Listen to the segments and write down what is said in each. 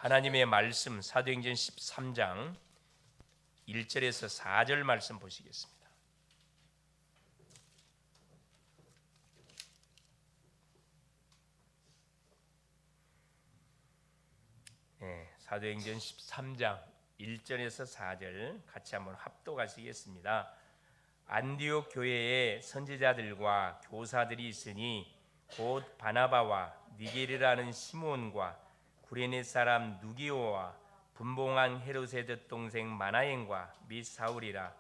하나님의 말씀 사도행전 13장 1절에서 4절 말씀 보시겠습니다. 사도행전 13장 1절에서 4절 같이 한번 합독하시겠습니다. 안디옥 교회에 선지자들과 교사들이 있으니 곧 바나바와 니게르라는 시몬과 구레네 사람 누기오와 분봉한 헤롯의 젖동생 마나엔과 및 사울이라.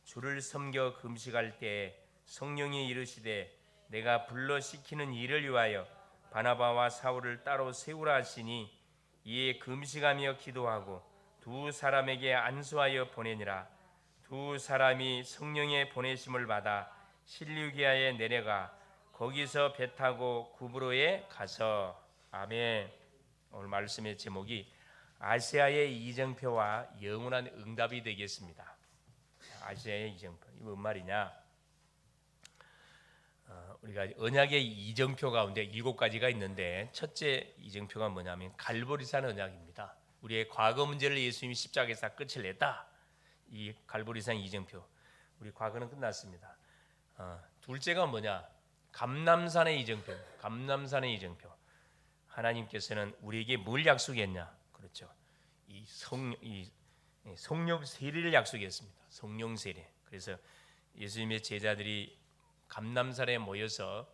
주를 섬겨 금식할 때에 성령이 이르시되 내가 불러 시키는 일을 위하여 바나바와 사울을 따로 세우라 하시니 이에 금식하며 기도하고 두 사람에게 안수하여 보내니라. 두 사람이 성령의 보내심을 받아 실루기아에 내려가 거기서 배 타고 구브로에 가서. 아멘. 오늘 말씀의 제목이 아시아의 이정표와 영원한 응답이 되겠습니다. 아시아의 이정표, 이거 뭔 말이냐? 우리가 언약의 이정표 가운데 7가지가 있는데 첫째 이정표가 뭐냐면 갈보리산 언약입니다. 우리의 과거 문제를 예수님이 십자가에서 끝을 냈다. 이 갈보리산 이정표, 우리 과거는 끝났습니다. 둘째가 뭐냐? 감람산의 이정표. 감람산의 이정표. 하나님께서는 우리에게 뭘 약속했냐? 그렇죠. 이 성령 세례를 약속했습니다. 성령 세례. 그래서 예수님의 제자들이 감람산에 모여서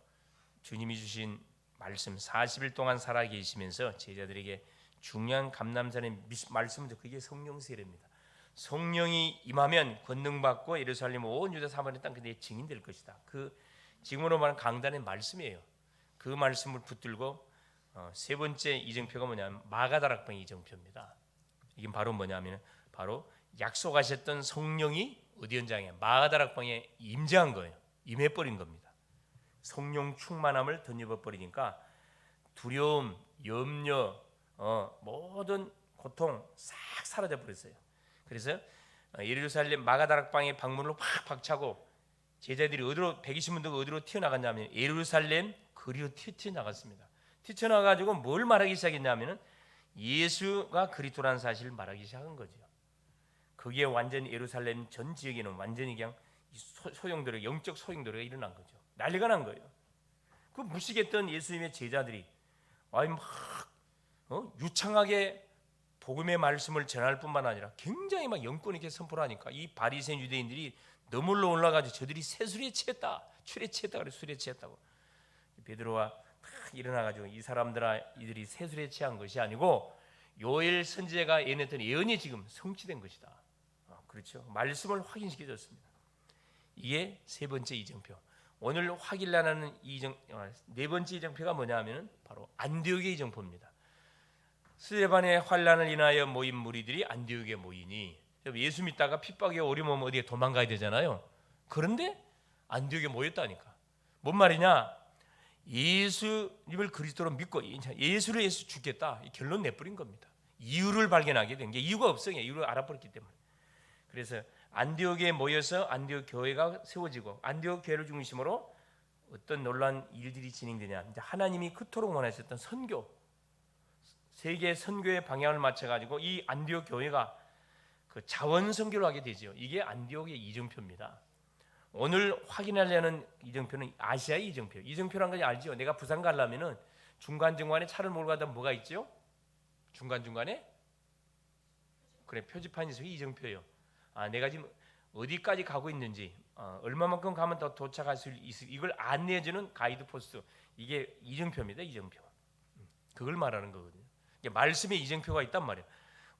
주님이 주신 말씀 40일 동안 살아 계시면서 제자들에게 중요한 감람산의 말씀은 그게 성령 세례입니다. 성령이 임하면 권능 받고 예루살렘 온 유다 사마리아 땅 그대의 증인 될 것이다. 그 지금으로 말하는 강단의 말씀이에요. 그 말씀을 붙들고 세 번째 이정표가 뭐냐면 마가다락방의 이정표입니다. 이게 바로 뭐냐면 바로 약속하셨던 성령이 어디 현장에 마가다락방에 임재한 거예요. 임해버린 겁니다. 성령 충만함을 덧입어 버리니까 두려움, 염려, 모든 고통 싹 사라져 버렸어요. 그래서 예루살렘 마가다락방의 방문으로 팍 박차고 제자들이 어디로 120명 어디로 튀어나갔냐면 예루살렘 거리로 튀어나갔습니다. 튀쳐나가지고 뭘 말하기 시작했냐면은 예수가 그리스도라는 사실을 말하기 시작한 거죠. 그게 완전히 예루살렘 전 지역에는 완전히 그냥 소용돌이, 영적 소용돌이가 일어난 거죠. 난리가 난 거예요. 그 무식했던 예수님의 제자들이 유창하게 복음의 말씀을 전할 뿐만 아니라 굉장히 막 영권 있게 선포를 하니까 이 바리새인 유대인들이 너물러 올라가지고 저들이 새술에 취했다, 술에 취했다, 그래 술에 취했다고. 베드로가 일어나가지고 이들이 새술에 취한 것이 아니고 요엘 선지자가 예언했던 예언이 지금 성취된 것이다. 그렇죠. 말씀을 확인시켜줬습니다. 이게 세 번째 이정표. 오늘 확인하는 네 번째 이정표가 뭐냐면은 바로 안디옥의 이정표입니다. 스데반의 환난을 인하여 모인 무리들이 안디옥에 모이니 예수 믿다가 핍박에 어려우면 어디에 도망가야 되잖아요. 그런데 안디옥에 모였다니까. 뭔 말이냐? 예수님을 그리스도로 믿고 예수를 위해서 죽겠다. 결론 내버린 겁니다. 이유를 발견하게 된 게 이유가 없어요. 이유를 알아버렸기 때문에. 그래서 안디옥에 모여서 안디옥 교회가 세워지고 안디옥 교회를 중심으로 어떤 놀라운 일들이 진행되냐? 이제 하나님이 그토록 원하셨던 선교, 세계 선교의 방향을 맞춰가지고 이 안디옥 교회가 그 자원 선교를 하게 되죠. 이게 안디옥의 이정표입니다. 오늘 확인하려는 이정표는 아시아의 이정표. 이정표란 걸 알죠? 내가 부산 가려면은 중간중간에 차를 몰고 가다 뭐가 있죠? 중간중간에 그래 표지판이 있어요. 이정표예요. 내가 지금 어디까지 가고 있는지, 얼마만큼 가면 더 도착할 수 있을 이걸 안내해주는 가이드 포스트. 이게 이정표입니다. 이정표. 그걸 말하는 거거든요. 이게 말씀에 이정표가 있단 말이에요.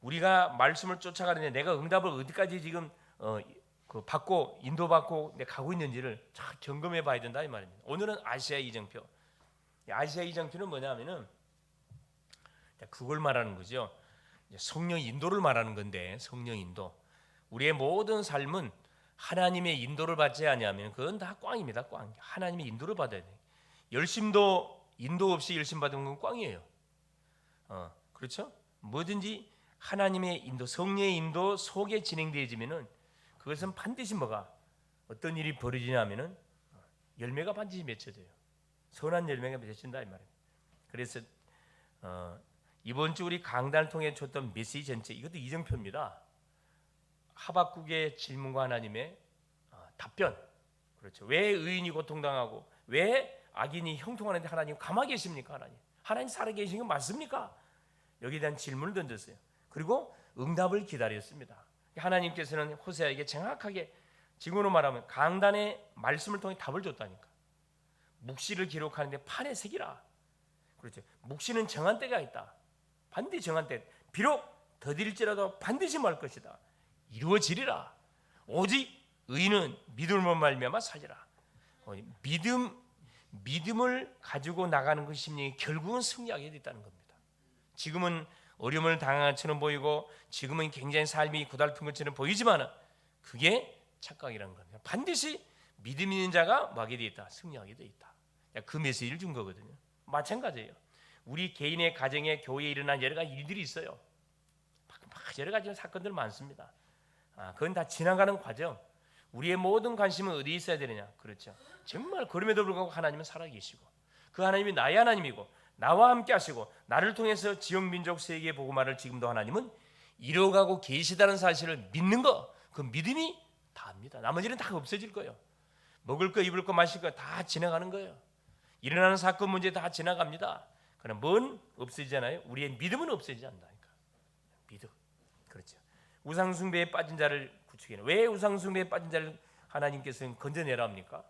우리가 말씀을 쫓아가는데 내가 응답을 어디까지 지금 받고 인도받고 내가 가고 있는지를 잘 점검해 봐야 된다 이 말입니다. 오늘은 아시아 이정표. 아시아 이정표는 뭐냐면은 그걸 말하는 거죠. 성령 인도를 말하는 건데 성령 인도. 우리의 모든 삶은 하나님의 인도를 받지 않으면 그건 다 꽝입니다. 꽝. 하나님의 인도를 받아야 돼. 열심도 인도 없이 열심 받은 건 꽝이에요. 그렇죠? 뭐든지 하나님의 인도, 성령의 인도 속에 진행되어지면은 그것은 반드시 뭐가 어떤 일이 벌어지냐면은 열매가 반드시 맺혀져요. 선한 열매가 맺혀진다 이 말이에요. 그래서 이번 주 우리 강단을 통해 줬던 메시지 전체, 이것도 이정표입니다. 하박국의 질문과 하나님의 답변. 그렇죠. 왜 의인이 고통당하고 왜 악인이 형통하는데 하나님 가만히 계십니까? 하나님 살아계신 건 맞습니까? 여기에 대한 질문을 던졌어요. 그리고 응답을 기다렸습니다. 하나님께서는 호세아에게 정확하게, 지금으로 말하면 강단의 말씀을 통해 답을 줬다니까. 묵시를 기록하는데 판에 새기라. 그렇죠. 묵시는 정한 때가 있다. 반드시 정한 때, 비록 더딜지라도 반드시 말 것이다. 이루어지리라. 오직 의인은 믿음으로 말미암아 살리라. 믿음을 가지고 나가는 것이 심령이 결국은 승리하게 됐다는 겁니다. 지금은 어려움을 당한 것처럼 보이고 지금은 굉장히 삶이 고달픈 것처럼 보이지만 그게 착각이라는 겁니다. 반드시 믿음 있는 자가 뭐하게 되어 있다? 승리하게 되어 있다. 그 메시지를 준 거거든요. 마찬가지예요. 우리 개인의 가정에 교회에 일어난 여러 가지 일들이 있어요. 여러 가지 사건들 많습니다. 그건 다 지나가는 과정. 우리의 모든 관심은 어디에 있어야 되느냐? 그렇죠. 정말 그럼에도 불구하고 하나님은 살아계시고 그 하나님이 나의 하나님이고 나와 함께 하시고 나를 통해서 지역 민족 세계 복음화를 지금도 하나님은 이뤄가고 계시다는 사실을 믿는 거, 그 믿음이 다입니다. 나머지는 다 없어질 거예요. 먹을 거, 입을 거, 마실 거 다 지나가는 거예요. 일어나는 사건 문제 다 지나갑니다. 그러나 뭔 없어지잖아요. 우리의 믿음은 없어지지 않는다니까. 믿음. 그렇죠. 우상숭배에 빠진 자를 구축해라. 왜 우상숭배에 빠진 자를 하나님께서는 건져내라 합니까?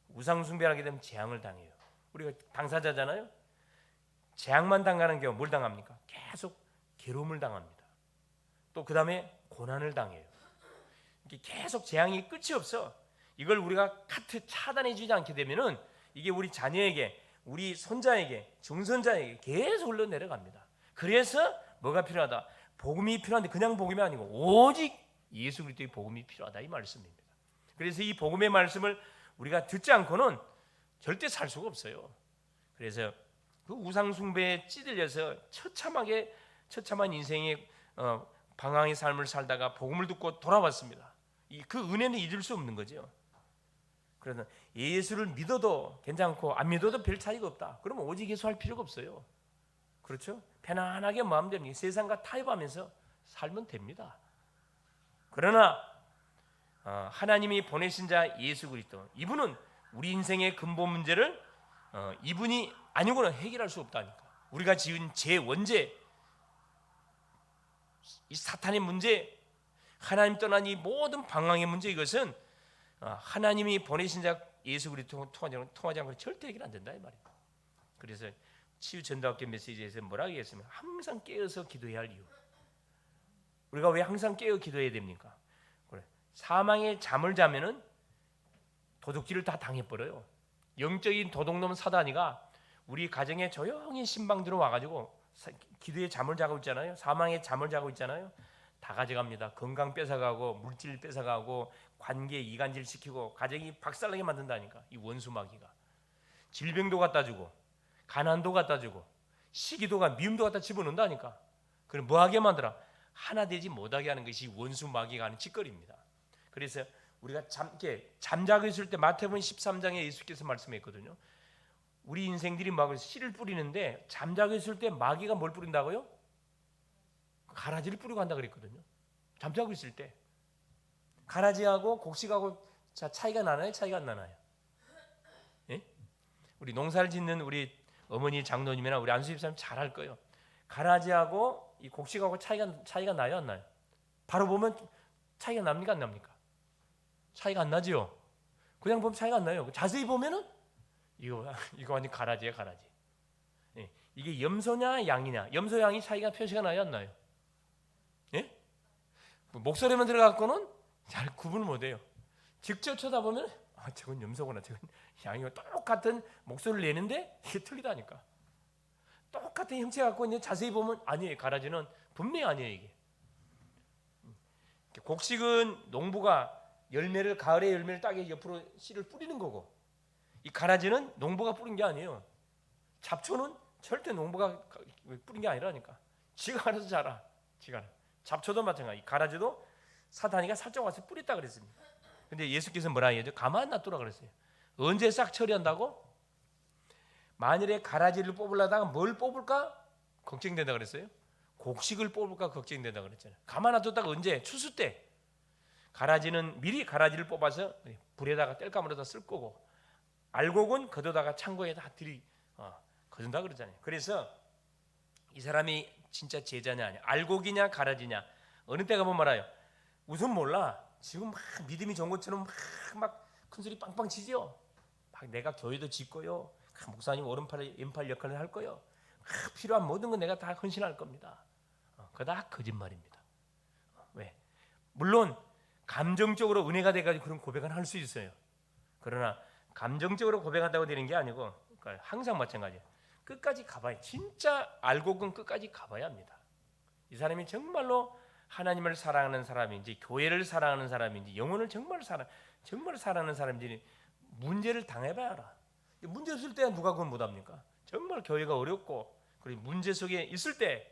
우상숭배를 하게 되면 재앙을 당해요. 우리가 당사자잖아요. 재앙만 당하는 경우 뭘 당합니까? 계속 괴로움을 당합니다. 또 그 다음에 고난을 당해요. 계속 재앙이 끝이 없어. 이걸 우리가 카트 차단해주지 않게 되면은 이게 우리 자녀에게, 우리 손자에게, 중손자에게 계속 흘러내려갑니다. 그래서 뭐가 필요하다? 복음이 필요한데 그냥 복음이 아니고 오직 예수 그리스도의 복음이 필요하다, 이 말씀입니다. 그래서 이 복음의 말씀을 우리가 듣지 않고는 절대 살 수가 없어요. 그래서 그 우상숭배에 찌들려서 처참한 인생의 방황의 삶을 살다가 복음을 듣고 돌아왔습니다. 그 은혜는 잊을 수 없는 거죠. 그러나 예수를 믿어도 괜찮고 안 믿어도 별 차이가 없다. 그러면 오직 예수 할 필요가 없어요. 그렇죠? 편안하게 마음대로 세상과 타협하면서 살면 됩니다. 그러나 하나님이 보내신 자 예수 그리스도, 이분은 우리 인생의 근본 문제를 이분이 아니고는 해결할 수 없다니까. 우리가 지은 죄 원죄, 이 사탄의 문제, 하나님 떠난 이 모든 방황의 문제, 이것은 하나님이 보내신 자 예수 그리스도 통하지 않고는 절대 해결 안 된다, 이 말이에요. 그래서 치유 전도학교 메시지에서 뭐라고 했습니까? 항상 깨어서 기도해야 할 이유. 우리가 왜 항상 깨어 기도해야 됩니까? 그래. 사망의 잠을 자면은 도둑질을 다 당해버려요. 영적인 도둑놈 사단이가 우리 가정에 조용히 신방 들어와가지고 기도의 잠을 자고 있잖아요. 사망의 잠을 자고 있잖아요. 다 가져갑니다. 건강 뺏어가고 물질 뺏어가고 관계 이간질 시키고 가정이 박살나게 만든다니까. 이 원수 마귀가 질병도 갖다 주고 가난도 갖다 주고 시기도가 미움도 갖다 집어넣는다니까. 그럼 뭐하게 만들어? 하나 되지 못하게 하는 것이 원수 마귀가 하는 짓거리입니다. 그래서 우리가 잠자고 있을 때 마태복음 13장에 예수께서 말씀했거든요. 우리 인생들이 막 씨를 뿌리는데 잠자고 있을 때 마귀가 뭘 뿌린다고요? 가라지를 뿌리고 한다 그랬거든요. 잠자고 있을 때 가라지하고 곡식하고 차이가 나나요? 차이가 안 나나요? 예? 우리 농사를 짓는 우리 어머니 장로님이나 우리 안수 집사님 잘 알 거예요. 가라지하고 이 곡식하고 차이가 나요, 안 나요? 바로 보면 차이가 납니까, 안 납니까? 차이가 안 나죠. 그냥 보면 차이가 안 나요. 자세히 보면은 이거 완전 가라지예요, 가라지. 예. 이게 염소냐 양이냐? 염소 양이 차이가 표시가 나요, 안 나요? 예? 목소리만 들어갖고는 잘 구분을 못해요. 직접 쳐다보면 저건 염소구나, 저건 양이고 똑같은 목소리를 내는데 이게 틀리다니까. 똑같은 형체 갖고 있는데 자세히 보면 아니에요. 가라지는 분명히 아니에요. 이게 곡식은 농부가 가을에 열매를 따게 옆으로 씨를 뿌리는 거고, 이 가라지는 농부가 뿌린 게 아니에요. 잡초는 절대 농부가 뿌린 게 아니라니까. 지가 알아서 자라. 지가 알아. 잡초도 마찬가지. 가라지도 사탄이가 살짝 와서 뿌렸다 그랬습니다. 근데 예수께서 뭐라 해야죠? 가만 놔두라 그랬어요. 언제 싹 처리한다고? 만일에 가라지를 뽑으려다가 뭘 뽑을까? 걱정된다 그랬어요? 곡식을 뽑을까 걱정된다 그랬잖아요. 가만 놔뒀다가 언제? 추수 때 가라지는 미리 가라지를 뽑아서 불에다가 땔감으로다 쓸 거고, 알곡은 걷어다가 창고에다 거둔다 그러잖아요. 그래서 이 사람이 진짜 제자냐 아니야, 알곡이냐 가라지냐, 어느 때가 보면 알아요. 우선 몰라. 지금 막 믿음이 좋은 것처럼 막 큰소리 빵빵 치죠. 막 내가 교회도 짓고요, 목사님 오른팔 왼팔 역할을 할 거요, 필요한 모든 건 내가 다 헌신할 겁니다. 그거 다 거짓말입니다. 왜? 물론 감정적으로 은혜가 돼가지고 그런 고백은 할 수 있어요. 그러나 감정적으로 고백한다고 되는 게 아니고, 그러니까 항상 마찬가지예요. 끝까지 가봐야, 진짜 알곡은 끝까지 가봐야 합니다. 이 사람이 정말로 하나님을 사랑하는 사람인지, 교회를 사랑하는 사람인지, 영혼을 정말 사랑하는 사람인지 문제를 당해봐야 알아. 문제 없을 때 누가 그건 못합니까? 정말 교회가 어렵고 그리고 문제 속에 있을 때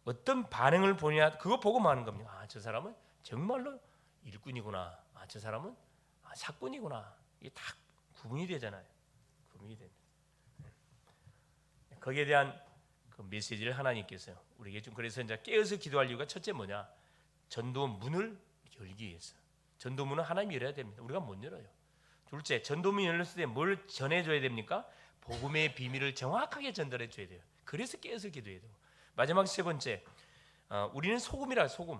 어떤 반응을 보냐, 그거 보고 마는 겁니다. 아, 저 사람은 정말로 일꾼이구나, 아, 저 사람은 사꾼이구나. 이게 딱 구분이 되잖아요. 구분이 됩니다. 거기에 대한 그 메시지를 하나님께서 우리에게 좀, 그래서 이제 깨어서 기도할 이유가 첫째 뭐냐? 전도 문을 열기 위해서. 전도 문은 하나님이 열어야 됩니다. 우리가 못 열어요. 둘째, 전도문이 열렸을 때 뭘 전해줘야 됩니까? 복음의 비밀을 정확하게 전달해 줘야 돼요. 그래서 깨어서 기도해야 돼요. 마지막 세 번째, 우리는 소금이라, 소금.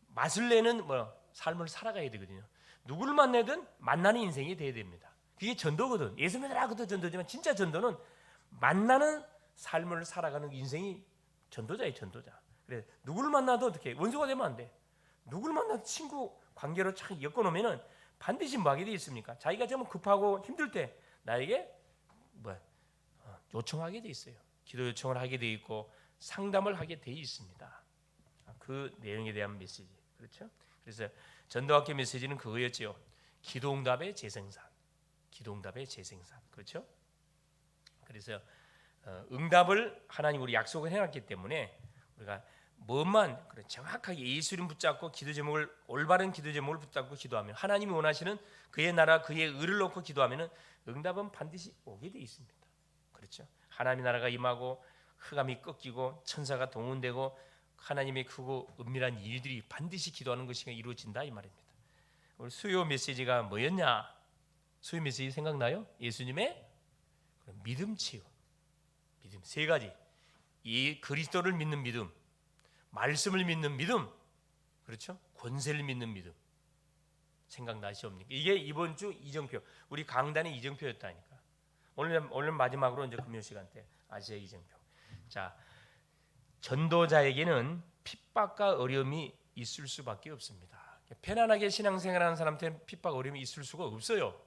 맛을 내는 삶을 살아가야 되거든요. 누구를 만나든 만나는 인생이 돼야 됩니다. 그게 전도거든. 예수 믿으라 그것도 전도지만 진짜 전도는 만나는 삶을 살아가는 인생이 전도자예요. 전도자. 그래, 누구를 만나도 어떻게 원수가 되면 안 돼. 누구를 만나도 친구 관계로 착 엮어놓으면은 반드시 뭐 하게 돼 있습니까? 자기가 좀 급하고 힘들 때 나에게 요청하게 돼 있어요. 기도 요청을 하게 돼 있고 상담을 하게 돼 있습니다. 그 내용에 대한 메시지. 그렇죠? 그래서 전도학교 메시지는 그거였죠. 기도응답의 재생산. 기도응답의 재생산. 그렇죠? 그래서 응답을 하나님 우리 약속을 해놨기 때문에 우리가 뭐만 정확하게 예수님 붙잡고 기도 제목을, 올바른 기도 제목을 붙잡고 기도하면, 하나님이 원하시는 그의 나라 그의 의를 놓고 기도하면 응답은 반드시 오게 돼 있습니다. 그렇죠? 하나님의 나라가 임하고 흑암이 꺾이고 천사가 동원되고 하나님의 크고 은밀한 일들이 반드시 기도하는 것이 이루어진다 이 말입니다. 오늘 수요 메시지가 뭐였냐? 수요 메시지 생각나요? 예수님의 믿음 치유. 믿음 세 가지. 이 그리스도를 믿는 믿음, 말씀을 믿는 믿음, 그렇죠? 권세를 믿는 믿음. 생각나시옵니까? 이게 이번 주 이정표, 우리 강단의 이정표였다니까. 오늘 마지막으로 이제 금요 시간 때 아시아 이정표. 자, 전도자에게는 핍박과 어려움이 있을 수밖에 없습니다. 편안하게 신앙생활하는 사람한테는 핍박, 어려움이 있을 수가 없어요.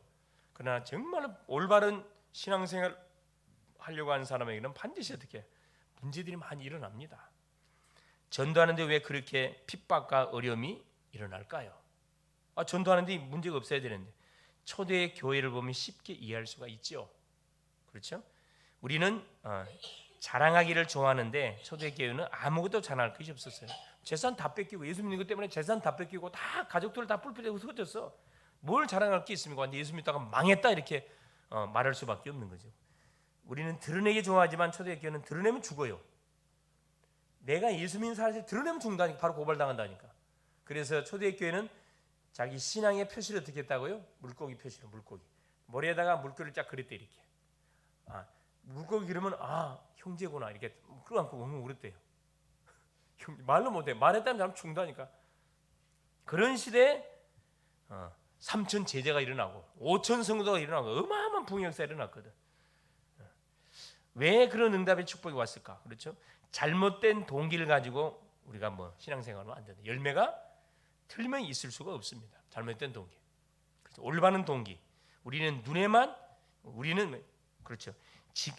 그러나 정말 올바른 신앙생활 하려고 하는 사람에게는 반드시 어떻게 문제들이 많이 일어납니다. 전도하는데 왜 그렇게 핍박과 어려움이 일어날까요? 전도하는데 문제가 없어야 되는데. 초대 교회를 보면 쉽게 이해할 수가 있죠. 그렇죠? 우리는 자랑하기를 좋아하는데 초대 교회는 아무것도 자랑할 것이 없었어요. 재산 다 뺏기고, 예수 믿는 것 때문에 재산 다 뺏기고 다 가족들 다 뿔뿔이고 흩어졌어. 뭘 자랑할 게 있습니까? 근데 예수 믿다가 망했다 이렇게 말할 수밖에 없는 거죠. 우리는 드러내기 좋아하지만 초대 교회는 드러내면 죽어요. 내가 예수 믿는 사람한테 드러내면 죽는다니까. 바로 고발당한다니까. 그래서 초대교회는 자기 신앙의 표시를 어떻게 했다고요? 물고기 표시로, 물고기. 머리에다가 물고기를 쫙 그렸대 이렇게. 물고기 그러면 형제구나 이렇게 끌어안고 엉엉 울었대요. 말로 못해. 말했다는 사람 죽는다니까. 그런 시대에 3천 제자가 일어나고 5천 성도가 일어나고 어마어마한 부흥역사가 일어났거든. 왜 그런 응답의 축복이 왔을까? 그렇죠? 잘못된 동기를 가지고 우리가 신앙생활은 안 된다. 열매가 틀면 있을 수가 없습니다. 잘못된 동기. 그렇죠? 올바른 동기. 우리는 그렇죠.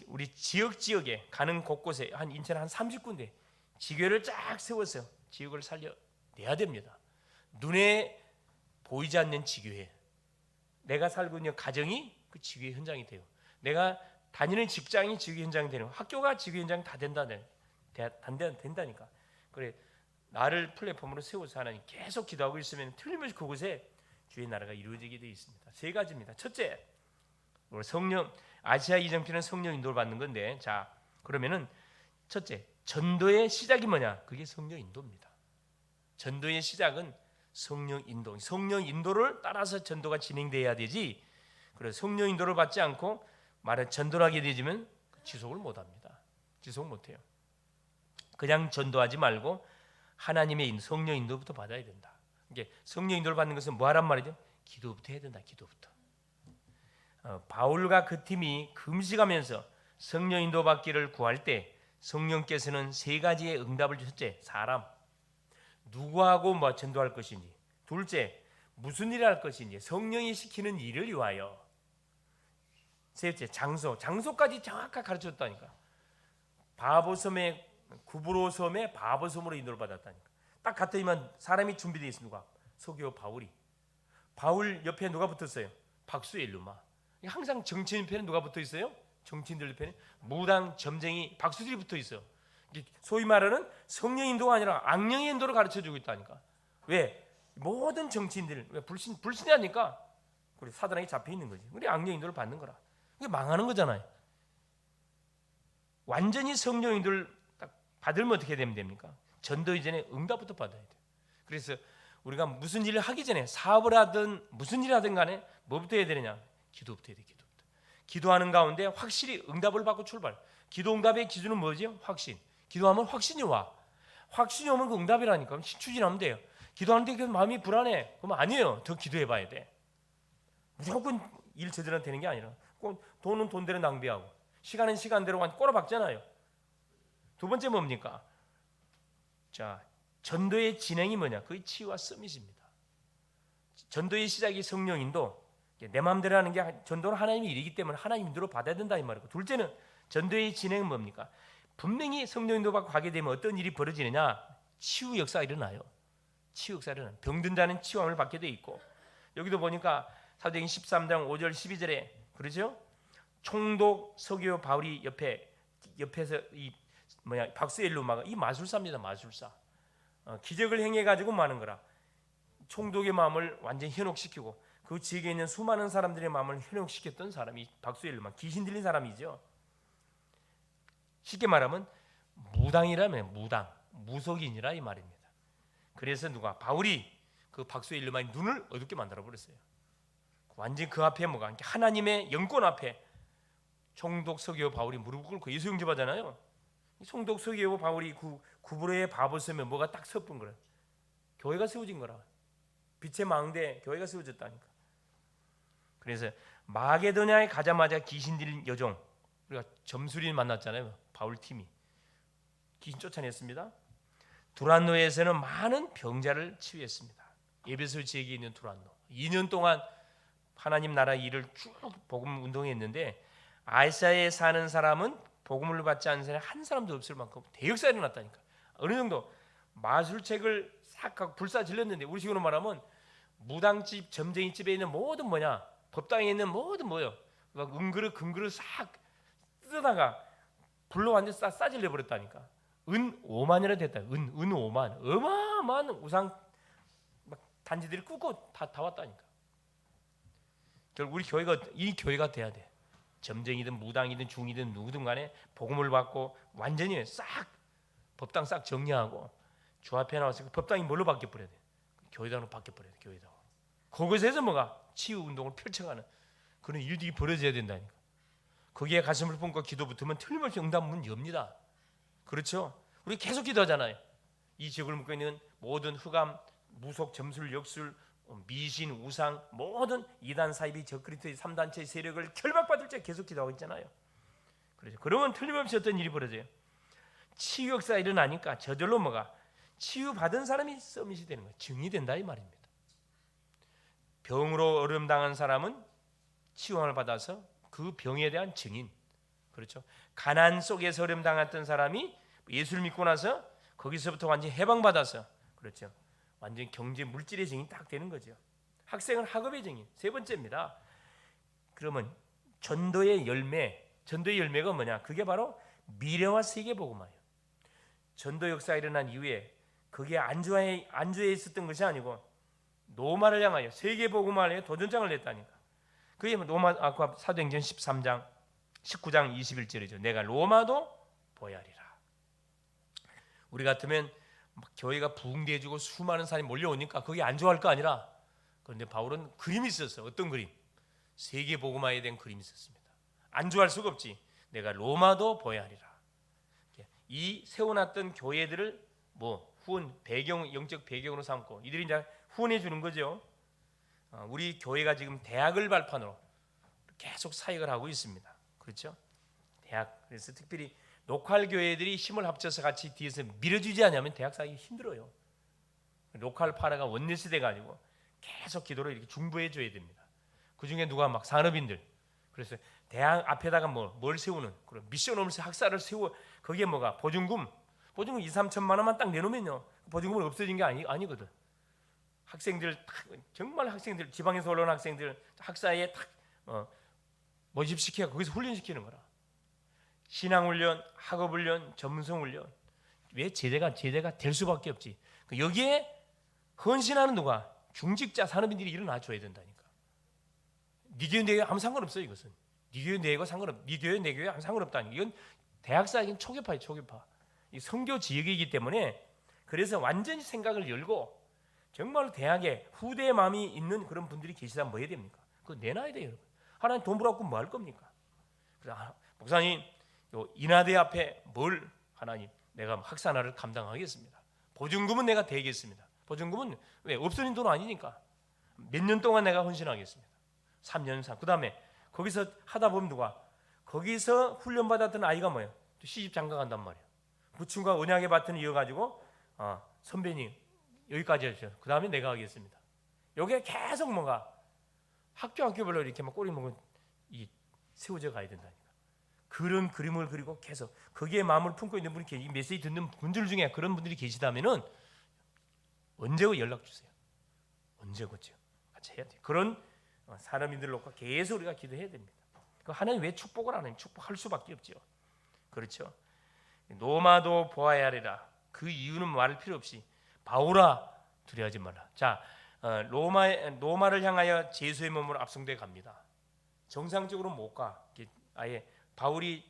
우리 지역에 가는 곳곳에 한 인천 한 30군데 지교를 쫙 세워서 지역을 살려내야 됩니다. 눈에 보이지 않는 지교회. 내가 살고 있는 가정이 그 지교회 현장이 돼요. 내가 다니는 직장이 지교회 현장이 되는, 학교가 지교회 현장이 다 된다니까. 그래, 나를 플랫폼으로 세워서 하나님 계속 기도하고 있으면 틀림없이 그곳에 주의 나라가 이루어지게 되어 있습니다. 세 가지입니다. 첫째, 성령, 아시아 이정표는 성령 인도를 받는 건데, 자, 그러면은 첫째, 전도의 시작이 뭐냐? 그게 성령 인도입니다. 전도의 시작은 성령 인도. 성령 인도를 따라서 전도가 진행돼야 되지. 그래서 성령 인도를 받지 않고 말을 전도를 하게 되지면 지속을 못합니다. 지속 못해요. 그냥 전도하지 말고 하나님의 성령 인도부터 받아야 된다. 이게 성령 인도를 받는 것은 뭐하란 말이죠? 기도부터 해야 된다. 기도부터. 바울과 그 팀이 금식하면서 성령 인도 받기를 구할 때 성령께서는 세 가지의 응답을 주셨죠. 첫째, 사람, 누구하고 뭐 전도할 것인지. 둘째, 무슨 일을 할 것인지. 성령이 시키는 일을 위하여. 셋째, 장소. 장소까지 정확하게 가르쳐줬다니까. 바보섬에 구브로섬에 바보섬으로 인도를 받았다니까. 딱 갔더니만 사람이 준비되어 있어. 누가? 서기오 바울이. 바울 옆에 누가 붙었어요? 박수엘루마. 항상 정치인 편에 누가 붙어 있어요? 정치인들 편에 무당, 점쟁이, 박수들이 붙어 있어요. 소위 말하는 성령 인도가 아니라 악령의 인도를 가르쳐주고 있다니까. 왜? 모든 정치인들 왜 불신하니까 우리 사단에게 잡혀 있는 거지. 우리 악령 인도를 받는 거라. 이게 망하는 거잖아요. 완전히 성령 인도를 딱 받으면 어떻게 되면 됩니까? 전도 이전에 응답부터 받아야 돼. 그래서 우리가 무슨 일을 하기 전에 사업을 하든 무슨 일을 하든 간에 뭐부터 해야 되느냐? 기도부터 해야 돼. 기도부터. 기도하는 가운데 확실히 응답을 받고 출발. 기도 응답의 기준은 뭐죠? 확신. 기도하면 확신이 와. 확신이 오면 그 응답이라니까. 추진하면 돼요. 기도하는데 그 마음이 불안해. 그러면 아니에요. 더 기도해 봐야 돼. 무조건 일 제대로 되는 게 아니라 돈은 돈대로 낭비하고 시간은 시간대로 꼬라박잖아요. 두 번째 뭡니까? 자, 전도의 진행이 뭐냐? 그게 치유와 서밋입니다. 전도의 시작이 성령인도 내 마음대로 하는 게 전도는 하나님의 일이기 때문에 하나님 인도로 받아야 된다 이 말이고, 둘째는 전도의 진행은 뭡니까? 분명히 성령 인도 받고 가게 되면 어떤 일이 벌어지느냐? 치유 역사가 일어나요. 치유 역사가 일어나요. 병든 자는 치유함을 받게 돼 있고, 여기도 보니까 사도행전 13장 5절 12절에 그러죠? 총독 서기오 바울이 옆에서 이 박스엘루마가 이 마술사입니다. 마술사. 기적을 행해 가지고 많은 거라. 총독의 마음을 완전히 현혹시키고 그 지역에 있는 수많은 사람들의 마음을 현혹시켰던 사람이 박스엘루마, 귀신 들린 사람이죠. 쉽게 말하면 무당이라면 무당, 무속인이라 이 말입니다. 그래서 바울이 그 박스엘루마의 눈을 어둡게 만들어 버렸어요. 완전 그 앞에 뭐가 하나님의 영권 앞에 총독 서기오 바울이 무릎 꿇고 예수 영접하잖아요. 총독 서기오 바울이 구브로의 바보섬에 뭐가 딱 섰던 거라. 교회가 세워진 거라. 빛의 망대 교회가 세워졌다니까. 그래서 마게도냐에 가자마자 귀신 들린 여종, 우리가 점술인 만났잖아요. 바울 팀이 귀신 쫓아냈습니다. 두란노에서는 많은 병자를 치유했습니다. 에베소 지역에 있는 두란노 2년 동안 하나님 나라 일을 쭉 복음 운동했는데 아시아에 사는 사람은 복음을 받지 않은 사람이 한 사람도 없을 만큼 대역사가 일어났다니까. 어느 정도 마술책을 싹 하고 불사 질렀는데 우리 식으로 말하면 무당집, 점쟁이집에 있는 모든 법당에 있는 모든 은그릇 금그릇 싹 뜯어다가 불로 완전 싹 질러 버렸다니까. 은 5만이나 됐다. 은 5만. 어마어마한 우상 단지들이 끄고 다 왔다니까. 결국 우리 교회가 이 교회가 돼야 돼. 점쟁이든 무당이든 중이든 누구든 간에 복음을 받고 완전히 싹 법당 싹 정리하고 주 앞에 나와서 그 법당이 뭘로 바뀌어버려야 돼? 교회당으로 바뀌어버려야 돼. 교회당. 거기서 뭐가 치유 운동을 펼쳐가는 그런 일들이 벌어져야 된다니까. 거기에 가슴을 품고 기도 붙으면 틀림없이 응답문 엽니다. 그렇죠? 우리 계속 기도하잖아요. 이 지역을 묶고 있는 모든 흑암, 무속, 점술, 역술, 미신, 우상, 모든 이단 사이비 적그리스도의 3단체의 세력을 결박받을 때 계속 기도하고 있잖아요. 그렇죠? 그러면 틀림없이 어떤 일이 벌어져요? 치유 역사가 일어나니까 저절로 치유 받은 사람이 서밋이 되는 거예요. 증이 된다 이 말입니다. 병으로 어려움 당한 사람은 치유함을 받아서 그 병에 대한 증인. 그렇죠? 가난 속에서 어려움 당했던 사람이 예수를 믿고 나서 거기서부터 완전히 해방받아서, 그렇죠? 완전 경제 물질의 증인 딱 되는 거죠. 학생은 학업의 증인. 세 번째입니다. 그러면 전도의 열매가 뭐냐? 그게 바로 미래와 세계 복음화예요. 전도 역사가 일어난 이후에 그게 안주에 있었던 것이 아니고 로마를 향하여 세계 복음화를 위해 도전장을 냈다니까. 그게 아까 사도행전 13장 19장 21절이죠. 내가 로마도 보야리라. 우리 같으면 막 교회가 부흥돼지고 수많은 사람이 몰려오니까 그게 안 좋아할 거 아니라, 그런데 바울은 그림이 있었어. 어떤 그림? 세계 복음화에 대한 그림이 있었습니다. 안 좋아할 수가 없지. 내가 로마도 보아야 하리라. 이 세워놨던 교회들을 뭐 후원 배경, 영적 배경으로 삼고 이들이 이제 후원해 주는 거죠. 우리 교회가 지금 대학을 발판으로 계속 사역을 하고 있습니다. 그렇죠? 대학. 그래서 특별히 로컬 교회들이 힘을 합쳐서 같이 뒤에서 밀어주지 않으면 대학 사기 힘들어요. 로컬 파라가 원내스 돼가지고 계속 기도를 이렇게 중보해 줘야 됩니다. 그 중에 누가 막 산업인들, 그래서 대학 앞에다가 뭘 세우는 그런 미션홈을 학사를 세워. 거기에 뭐가 보증금 2, 3천만 원만 딱 내놓으면요, 보증금은 없어진 게 아니거든. 학생들 정말 학생들 지방에서 올라온 학생들 학사에 딱 모집시켜 거기서 훈련시키는 거라. 신앙훈련, 학업훈련, 전문성훈련. 왜 제대가 될 수밖에 없지. 여기에 헌신하는 누가? 중직자 산업인들이 일어나 줘야 된다니까. 네 교회 내 교회 아무 상관없어요. 이것은 네 교회 내 교회 상관없. 네 교회 내 교회 아무 상관없다니. 이건 대학사에겐 초계파예요. 초계파. 이 선교 지역이기 때문에. 그래서 완전히 생각을 열고 정말 대학에 후대의 마음이 있는 그런 분들이 계시다면 뭐 해야 됩니까? 그거 내놔야 돼요. 여러분. 하나님 돈 벌어갖고 뭐 할 겁니까? 그래서 목사님 인하대 앞에 뭘 하나님 내가 학사나를 감당하겠습니다. 보증금은 내가 대겠습니다. 보증금은 왜 없어진 돈 아니니까 몇 년 동안 내가 헌신하겠습니다. 3년 상. 그 다음에 거기서 하다 보면 누가 거기서 훈련받았던 아이가 뭐예요? 또 시집 장가 간단 말이에요. 부친과 언약의 바튼을 이어가지고 선배님 여기까지 해주세요. 그 다음에 내가 하겠습니다. 여기에 계속 뭔가 학교별로 이렇게 막 꼬리 먹은 세워져 가야 된다니까. 그런 그림을 그리고 계속 거기에 마음을 품고 있는 분이 이 메시지 듣는 분들 중에 그런 분들이 계시다면은 언제고 연락 주세요. 언제고죠. 같이 해야 돼. 그런 사람인들 놓고 계속 우리가 기도해야 됩니다. 하나님 왜 축복을 안 해요? 축복할 수밖에 없죠. 그렇죠. 노마도 보아야 하리라. 그 이유는 말할 필요 없이 바울아 두려워하지 말라. 자, 로마를 향하여 제수의 몸으로 압송돼 갑니다. 정상적으로 못 가. 아예 바울이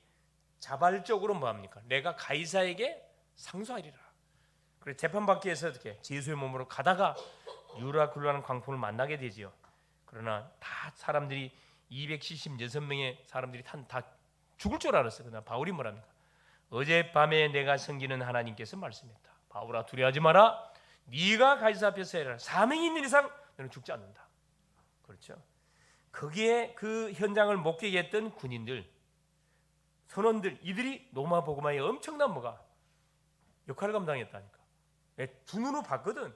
자발적으로 뭐 합니까? 내가 가이사에게 상소하리라. 그래 재판받기 위해서 어떻게 제수의 몸으로 가다가 유라굴라는 광풍을 만나게 되지요. 그러나 다 사람들이 276명의 사람들이 다 죽을 줄 알았어요. 그러나 바울이 뭐랍니까? 어젯밤에 내가 섬기는 하나님께서 말씀했다. 바울아 두려워하지 마라. 네가 가이사 앞에서 해라. 사명이 있는 이상 너는 죽지 않는다. 그렇죠. 거기에 그 현장을 목격했던 군인들, 선원들, 이들이 로마 복음화에 엄청난 뭐가 역할을 감당했다니까. 두 눈으로 봤거든.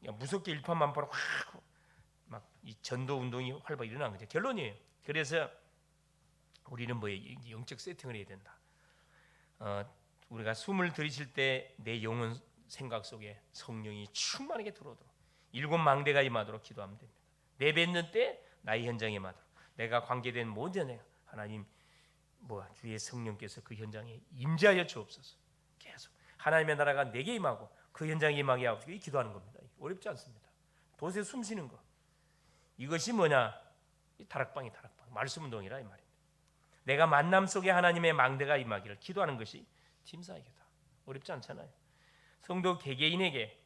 무섭게 일파만파로 확 막 이 전도 운동이 활발히 일어난 거죠. 결론이에요. 그래서 우리는 뭐예요? 영적 세팅을 해야 된다. 우리가 숨을 들이쉴 때 내 영혼 생각 속에 성령이 충만하게 들어오도록 7 망대가 임하도록 기도하면 됩니다. 내뱉는 때 나의 현장에 임하도록 내가 관계된 모든 하나님 주의 성령께서 그 현장에 임재하여 주옵소서. 계속 하나님의 나라가 내게 임하고 그 현장에 임하게 하옵소서. 이 기도하는 겁니다. 어렵지 않습니다. 도저히 숨 쉬는 거. 이것이 뭐냐? 이 다락방 말씀 운동이라 이 말입니다. 내가 만남 속에 하나님의 망대가 임하기를 기도하는 것이 팀사이기다. 어렵지 않잖아요. 성도 개개인에게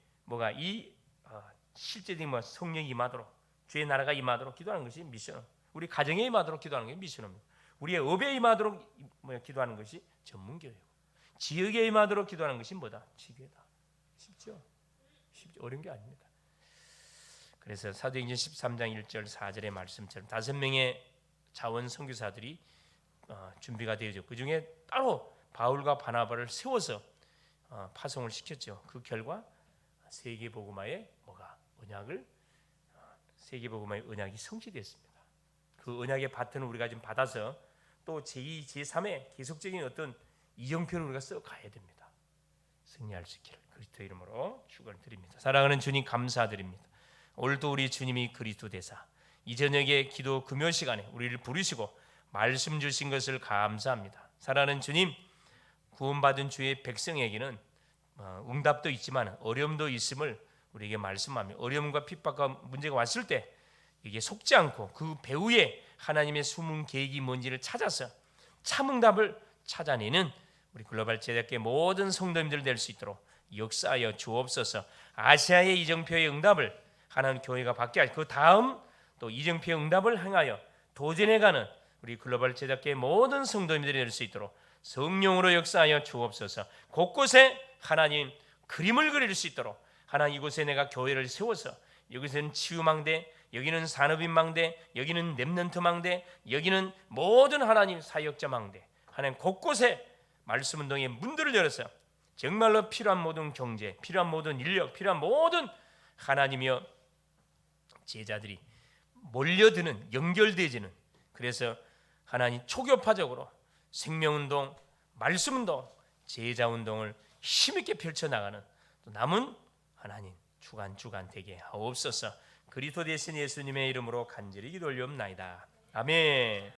실제적인 성령이 임하도록 주의 나라가 임하도록 기도하는 것이 미션. 우리 가정에 임하도록 기도하는 게 미션입니다. 우리의 업에 임하도록 기도하는 것이 전문교회고 지역에 임하도록 기도하는 것이 뭐다? 지교다. 쉽죠? 어려운 게 아닙니다. 그래서 사도행전 13장 1절 4절의 말씀처럼 5명의 자원 선교사들이 준비가 되어졌고 그 중에 따로 바울과 바나바를 세워서 파송을 시켰죠. 그 결과 세계복음화의 세계복음화의 언약이 성취됐습니다. 그 언약의 바튼을 우리가 지금 받아서 또 제2, 제3의 계속적인 어떤 이정표를 우리가 써 가야 됩니다. 승리할 수 있기를 그리스도 이름으로 축원을 드립니다. 사랑하는 주님 감사드립니다. 오늘도 우리 주님이 그리스도 되사 이 저녁에 기도 금요 시간에 우리를 부르시고 말씀 주신 것을 감사합니다. 사랑하는 주님, 구원받은 주의 백성에게는 응답도 있지만 어려움도 있음을 우리에게 말씀하며 어려움과 핍박과 문제가 왔을 때 이게 속지 않고 그 배후에 하나님의 숨은 계획이 뭔지를 찾아서 참 응답을 찾아내는 우리 글로벌 제작계 모든 성도님들 될 수 있도록 역사하여 주옵소서. 아시아의 이정표의 응답을 하나님 교회가 받게 하시고 그 다음 또 이정표의 응답을 행하여 도전해가는 우리 글로벌 제작계의 모든 성도님들이 될 수 있도록 성령으로 역사하여 주옵소서. 곳곳에 하나님 그림을 그릴 수 있도록 하나님 이곳에 내가 교회를 세워서 여기서는 치유망대, 여기는 산업인망대, 여기는 렘넌트망대, 여기는 모든 하나님 사역자망대, 하나님 곳곳에 말씀운동의 문들을 열어서 정말로 필요한 모든 경제, 필요한 모든 인력, 필요한 모든 하나님이여 제자들이 몰려드는, 연결되지는, 그래서 하나님 초교파적으로 생명운동, 말씀운동, 제자운동을 힘있게 펼쳐나가는 또 남은 하나님 주간 되게 하옵소서. 그리스도 되신 예수님의 이름으로 간절히 기도 올리옵나이다. 아멘.